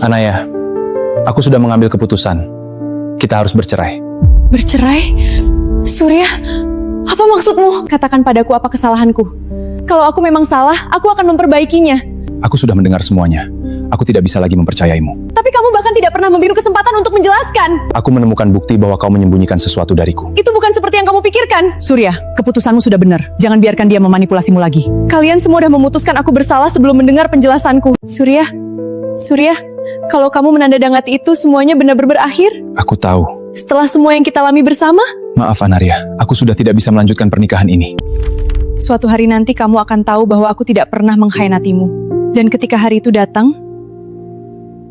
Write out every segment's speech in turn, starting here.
Anaya, aku sudah mengambil keputusan. Kita harus bercerai. Bercerai? Surya, apa maksudmu? Katakan padaku apa kesalahanku. Kalau aku memang salah, aku akan memperbaikinya. Aku sudah mendengar semuanya. Aku tidak bisa lagi mempercayaimu. Tapi kamu bahkan tidak pernah memberi kesempatan untuk menjelaskan. Aku menemukan bukti bahwa kau menyembunyikan sesuatu dariku. Itu bukan seperti yang kamu pikirkan. Surya, keputusanmu sudah benar. Jangan biarkan dia memanipulasimu lagi. Kalian semua sudah memutuskan aku bersalah sebelum mendengar penjelasanku. Surya, kalau kamu menandatangani itu semuanya benar-benar berakhir? Aku tahu. Setelah semua yang kita alami bersama? Maaf Anaria, aku sudah tidak bisa melanjutkan pernikahan ini. Suatu hari nanti kamu akan tahu bahwa aku tidak pernah mengkhianatimu. Dan ketika hari itu datang,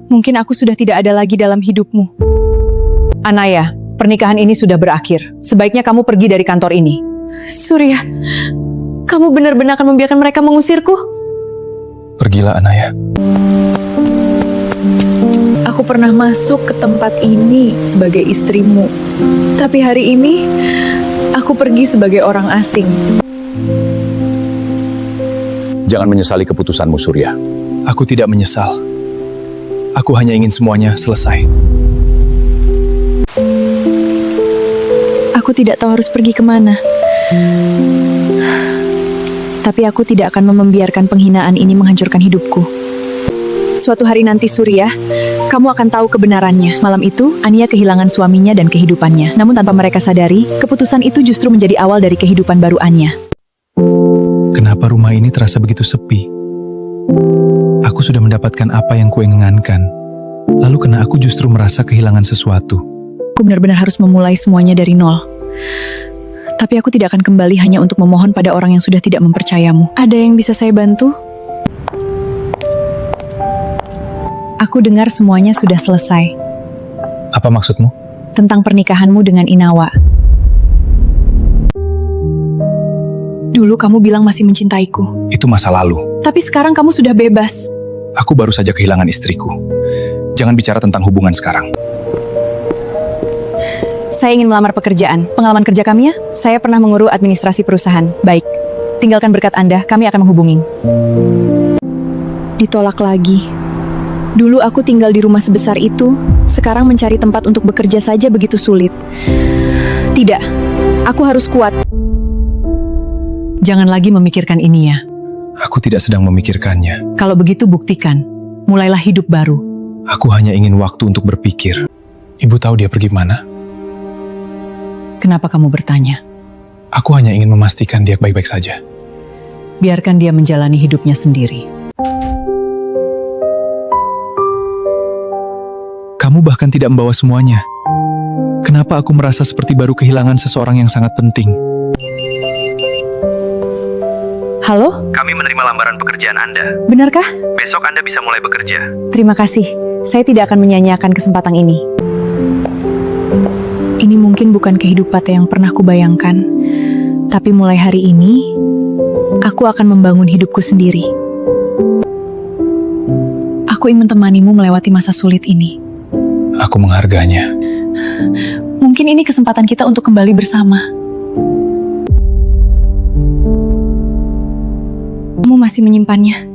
mungkin aku sudah tidak ada lagi dalam hidupmu. Anaya, pernikahan ini sudah berakhir. Sebaiknya kamu pergi dari kantor ini. Surya, kamu benar-benar akan membiarkan mereka mengusirku? Pergilah Anaya. Aku pernah masuk ke tempat ini sebagai istrimu. Tapi hari ini, aku pergi sebagai orang asing. Jangan menyesali keputusanmu, Surya. Aku tidak menyesal. Aku hanya ingin semuanya selesai. Aku tidak tahu harus pergi kemana. Tapi aku tidak akan membiarkan penghinaan ini menghancurkan hidupku. Suatu hari nanti Surya, kamu akan tahu kebenarannya. Malam itu, Ania kehilangan suaminya dan kehidupannya. Namun tanpa mereka sadari, keputusan itu justru menjadi awal dari kehidupan baru Ania. Kenapa rumah ini terasa begitu sepi? Aku sudah mendapatkan apa yang kuinginkan. Lalu kenapa aku justru merasa kehilangan sesuatu? Aku benar-benar harus memulai semuanya dari nol. Tapi aku tidak akan kembali hanya untuk memohon pada orang yang sudah tidak mempercayamu. Ada yang bisa saya bantu? Aku dengar semuanya sudah selesai. Apa maksudmu? Tentang pernikahanmu dengan Inawa. Dulu kamu bilang masih mencintaiku. Itu masa lalu. Tapi sekarang kamu sudah bebas. Aku baru saja kehilangan istriku. Jangan bicara tentang hubungan sekarang. Saya ingin melamar pekerjaan. Pengalaman kerja kami ya? Saya pernah mengurus administrasi perusahaan. Baik. Tinggalkan berkat Anda, kami akan menghubungi. Ditolak lagi. Dulu aku tinggal di rumah sebesar itu, sekarang mencari tempat untuk bekerja saja begitu sulit. Tidak, aku harus kuat. Jangan lagi memikirkan ini ya. Aku tidak sedang memikirkannya. Kalau begitu buktikan. Mulailah hidup baru. Aku hanya ingin waktu untuk berpikir. Ibu tahu dia pergi mana? Kenapa kamu bertanya? Aku hanya ingin memastikan dia baik-baik saja. Biarkan dia menjalani hidupnya sendiri. Kamu bahkan tidak membawa semuanya. Kenapa aku merasa seperti baru kehilangan seseorang yang sangat penting? Halo? Kami menerima lambaran pekerjaan Anda. Benarkah? Besok Anda bisa mulai bekerja. Terima kasih. Saya tidak akan menyia-nyiakan kesempatan ini. Ini mungkin bukan kehidupan yang pernah kubayangkan. Tapi mulai hari ini, aku akan membangun hidupku sendiri. Aku ingin menemanimu melewati masa sulit ini. Aku menghargainya. Mungkin ini kesempatan kita untuk kembali bersama. Kamu masih menyimpannya?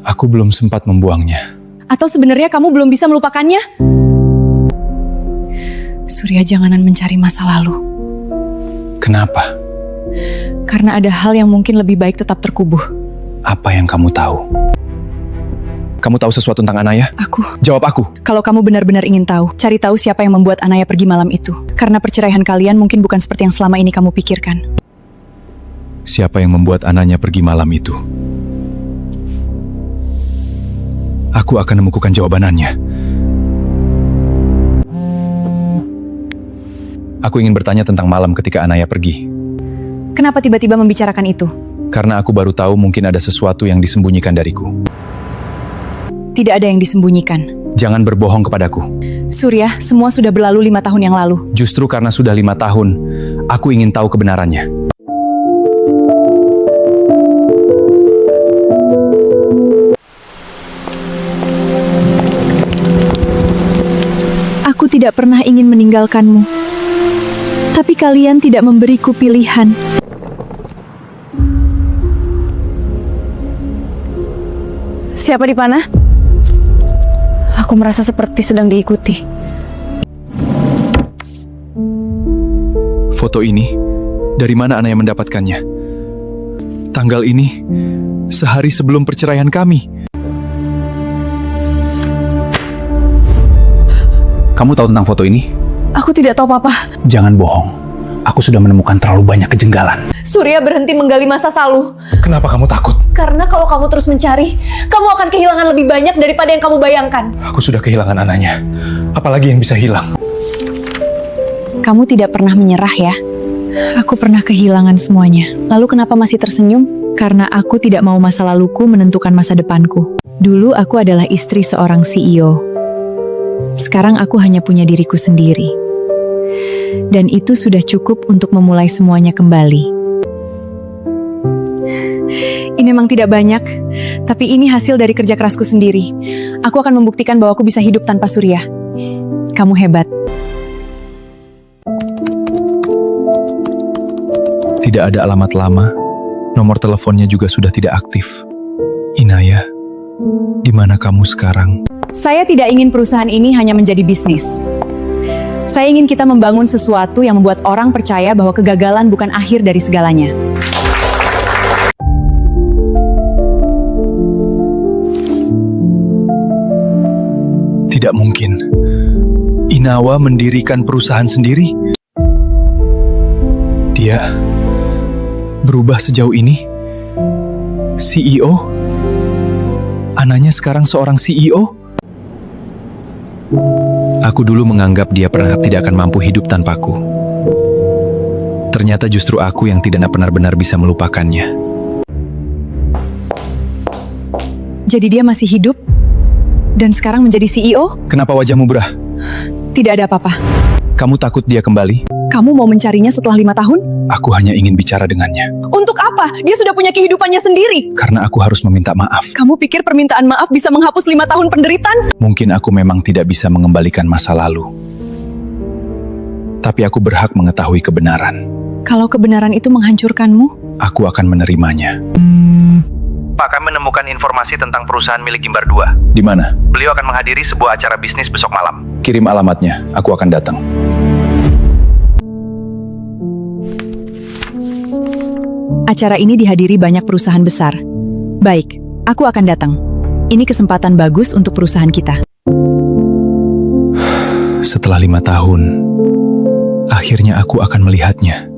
Aku belum sempat membuangnya. Atau sebenarnya kamu belum bisa melupakannya? Surya, janganan mencari masa lalu. Kenapa? Karena ada hal yang mungkin lebih baik tetap terkubur. Apa yang kamu tahu? Kamu tahu sesuatu tentang Anaya? Aku. Jawab aku. Kalau kamu benar-benar ingin tahu, cari tahu siapa yang membuat Anaya pergi malam itu. Karena perceraian kalian mungkin bukan seperti yang selama ini kamu pikirkan. Siapa yang membuat Ananya pergi malam itu? Aku akan menemukan jawabannya. Aku ingin bertanya tentang malam ketika Anaya pergi. Kenapa tiba-tiba membicarakan itu? Karena aku baru tahu mungkin ada sesuatu yang disembunyikan dariku. Tidak ada yang disembunyikan. Jangan berbohong kepadaku. Surya, semua sudah berlalu 5 tahun yang lalu. Justru karena sudah 5 tahun, aku ingin tahu kebenarannya. Aku tidak pernah ingin meninggalkanmu. Tapi kalian tidak memberiku pilihan. Siapa di mana? Aku merasa seperti sedang diikuti. Foto ini, dari mana Anaya mendapatkannya? Tanggal ini, sehari sebelum perceraian kami. Kamu tahu tentang foto ini? Aku tidak tahu, Papa. Jangan bohong. Aku sudah menemukan terlalu banyak kejanggalan. Surya berhenti menggali masa lalu. Kenapa kamu takut? Karena kalau kamu terus mencari, kamu akan kehilangan lebih banyak daripada yang kamu bayangkan. Aku sudah kehilangan Ananya. Apalagi yang bisa hilang? Kamu tidak pernah menyerah ya? Aku pernah kehilangan semuanya. Lalu kenapa masih tersenyum? Karena aku tidak mau masa laluku menentukan masa depanku. Dulu aku adalah istri seorang CEO. Sekarang aku hanya punya diriku sendiri. Dan itu sudah cukup untuk memulai semuanya kembali. Ini memang tidak banyak, tapi ini hasil dari kerja kerasku sendiri. Aku akan membuktikan bahwa aku bisa hidup tanpa Surya. Kamu hebat. Tidak ada alamat lama, nomor teleponnya juga sudah tidak aktif. Inaya, di mana kamu sekarang? Saya tidak ingin perusahaan ini hanya menjadi bisnis. Saya ingin kita membangun sesuatu yang membuat orang percaya bahwa kegagalan bukan akhir dari segalanya. Tidak mungkin. Inawa mendirikan perusahaan sendiri? Dia berubah sejauh ini? CEO? Ananya sekarang seorang CEO? Aku dulu menganggap dia perangkap tidak akan mampu hidup tanpaku. Ternyata justru aku yang tidak benar-benar bisa melupakannya. Jadi dia masih hidup? Dan sekarang menjadi CEO? Kenapa wajahmu berah? Tidak ada apa-apa. Kamu takut dia kembali? Kamu mau mencarinya setelah 5 tahun? Aku hanya ingin bicara dengannya. Untuk apa? Dia sudah punya kehidupannya sendiri. Karena aku harus meminta maaf. Kamu pikir permintaan maaf bisa menghapus 5 tahun penderitaan? Mungkin aku memang tidak bisa mengembalikan masa lalu. Tapi aku berhak mengetahui kebenaran. Kalau kebenaran itu menghancurkanmu, Aku akan menerimanya. Pak, kami menemukan informasi tentang perusahaan milik Gimbar 2. Di mana? Beliau akan menghadiri sebuah acara bisnis besok malam. Kirim alamatnya, aku akan datang. acara ini dihadiri banyak perusahaan besar. Baik, aku akan datang. Ini kesempatan bagus untuk perusahaan kita. Setelah 5 tahun, akhirnya aku akan melihatnya.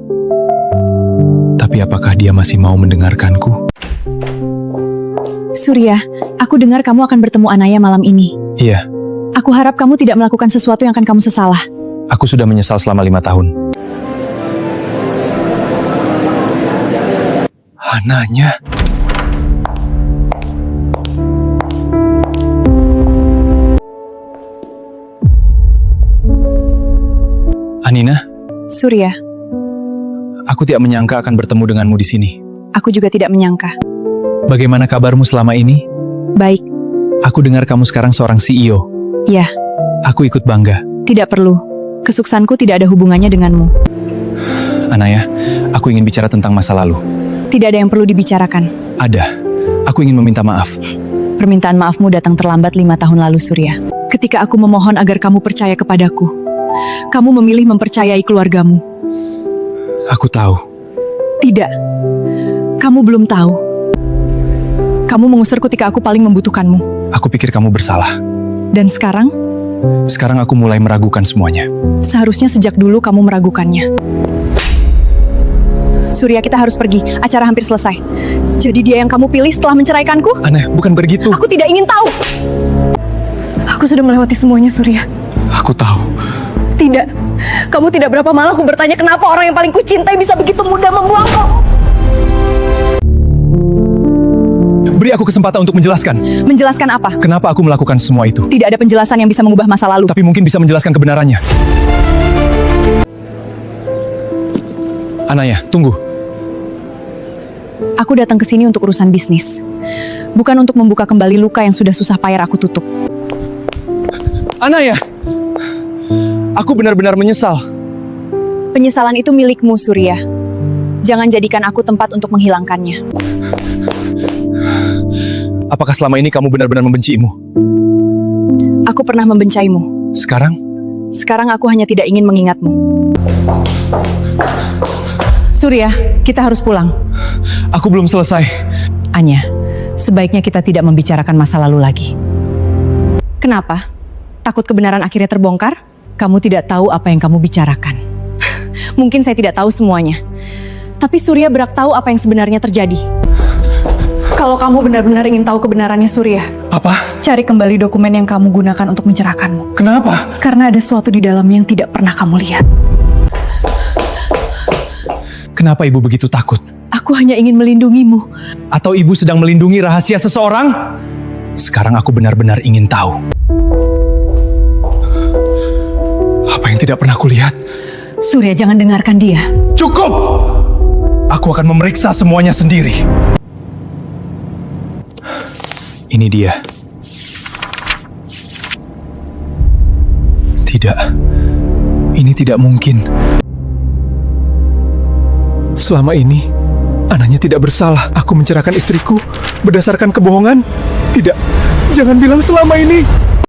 Tapi apakah dia masih mau mendengarkanku? Surya, aku dengar kamu akan bertemu Anaya malam ini. Iya, Aku harap kamu tidak melakukan sesuatu yang akan kamu sesalah. aku sudah menyesal selama 5 tahun. Ananya? Anina, Surya, aku tidak menyangka akan bertemu denganmu di sini. aku juga tidak menyangka. Bagaimana kabarmu selama ini? Baik, Aku dengar kamu sekarang seorang CEO. ya, Aku ikut bangga. tidak perlu. Kesuksesanku tidak ada hubungannya denganmu. Anaya, aku ingin bicara tentang masa lalu. Tidak ada yang perlu dibicarakan. Ada. Aku ingin meminta maaf. Permintaan maafmu datang terlambat 5 tahun lalu, Surya. Ketika aku memohon agar kamu percaya kepadaku, kamu memilih mempercayai keluargamu. Aku tahu. Tidak. Kamu belum tahu. Kamu mengusir ketika aku paling membutuhkanmu. Aku pikir kamu bersalah. Dan sekarang, Sekarang aku mulai meragukan semuanya. seharusnya sejak dulu kamu meragukannya. Surya, kita harus pergi. Acara hampir selesai. Jadi dia yang kamu pilih setelah menceraikanku? Aneh, bukan begitu. Aku tidak ingin tahu. Aku sudah melewati semuanya, Surya. Aku tahu. Tidak. Kamu tidak berapa malah aku bertanya kenapa orang yang paling kucintai bisa begitu mudah membuangku. Beri aku kesempatan untuk menjelaskan. Menjelaskan apa? Kenapa aku melakukan semua itu? Tidak ada penjelasan yang bisa mengubah masa lalu. Tapi mungkin bisa menjelaskan kebenarannya. Anaya, tunggu. Aku datang ke sini untuk urusan bisnis. Bukan untuk membuka kembali luka yang sudah susah payah aku tutup. Anaya! Aku benar-benar menyesal. Penyesalan itu milikmu, Surya. Jangan jadikan aku tempat untuk menghilangkannya. Apakah selama ini kamu benar-benar membencimu? Aku pernah membencaimu. Sekarang, Sekarang aku hanya tidak ingin mengingatmu. Surya, kita harus pulang. aku belum selesai. Anya, sebaiknya kita tidak membicarakan masa lalu lagi. Kenapa? Takut kebenaran akhirnya terbongkar? Kamu tidak tahu apa yang kamu bicarakan. Mungkin saya tidak tahu semuanya. Tapi Surya berhak tahu apa yang sebenarnya terjadi. Kalau kamu benar-benar ingin tahu kebenarannya Surya, Apa? cari kembali dokumen yang kamu gunakan untuk mencerahkanmu. Kenapa? Karena ada sesuatu di dalamnya yang tidak pernah kamu lihat. Kenapa ibu begitu takut? Aku hanya ingin melindungimu. Atau ibu sedang melindungi rahasia seseorang? Sekarang aku benar-benar ingin tahu. Apa yang tidak pernah kulihat? Surya, jangan dengarkan dia. Cukup! Aku akan memeriksa semuanya sendiri. Ini dia. Tidak. Ini tidak mungkin. Selama ini, anaknya tidak bersalah. Aku mencerahkan istriku berdasarkan kebohongan. Tidak. Jangan bilang selama ini.